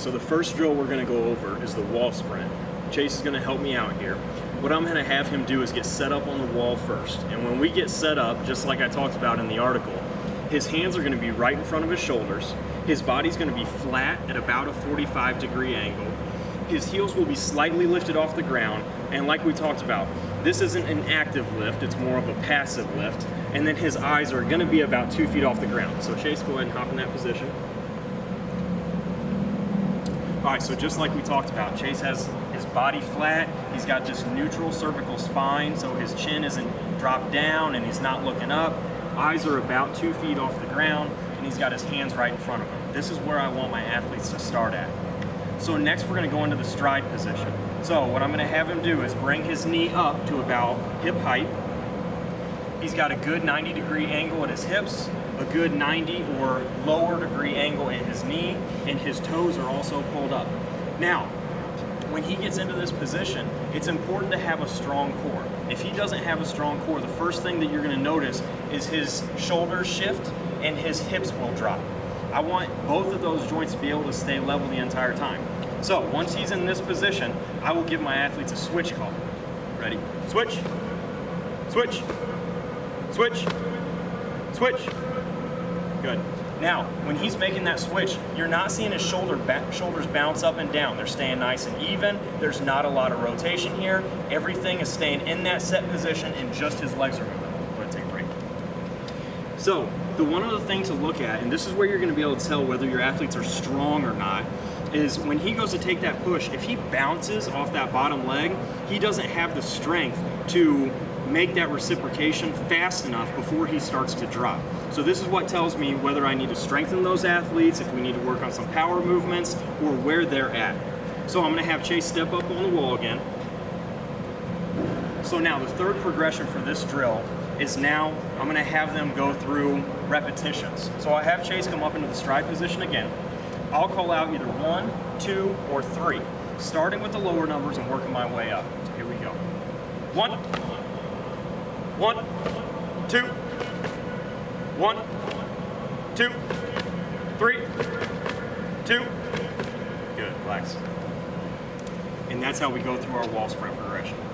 So the first drill we're gonna go over is the wall sprint. Chase is gonna help me out here. What I'm gonna have him do is get set up on the wall first. And when we get set up, just like I talked about in the article, his hands are gonna be right in front of his shoulders. His body's gonna be flat at about a 45-degree angle. His heels will be slightly lifted off the ground. And like we talked about, this isn't an active lift, it's more of a passive lift. And then his eyes are gonna be about 2 feet off the ground. So Chase, go ahead and hop in that position. All right, so just like we talked about, Chase has his body flat. He's got this neutral cervical spine, so his chin isn't dropped down and he's not looking up. Eyes are about 2 feet off the ground, and he's got his hands right in front of him. This is where I want my athletes to start at. So next we're gonna go into the stride position. So what I'm gonna have him do is bring his knee up to about hip height. He's got a good 90-degree angle at his hips, a good 90 or lower degree angle at his knee, and his toes are also pulled up. Now, when he gets into this position, it's important to have a strong core. If he doesn't have a strong core, the first thing that you're gonna notice is his shoulders shift and his hips will drop. I want both of those joints to be able to stay level the entire time. So once he's in this position, I will give my athletes a switch call. Ready? Switch, switch, switch, switch. Good. Now, when he's making that switch, you're not seeing his shoulders bounce up and down. They're staying nice and even. There's not a lot of rotation here. Everything is staying in that set position and just his legs are moving. Go ahead, take a break. So, the one other thing to look at, and this is where you're gonna be able to tell whether your athletes are strong or not, is when he goes to take that push, if he bounces off that bottom leg, he doesn't have the strength to make that reciprocation fast enough before he starts to drop. So this is what tells me whether I need to strengthen those athletes, if we need to work on some power movements, or where they're at. So I'm gonna have Chase step up on the wall again. So now the third progression for this drill is now I'm gonna have them go through repetitions. So I have Chase come up into the stride position again. I'll call out either 1, 2, or 3, starting with the lower numbers and working my way up. So here we go. 1, 1, 2, 1, 2, 3, 2. Good, relax. And that's how we go through our wall sprint progression.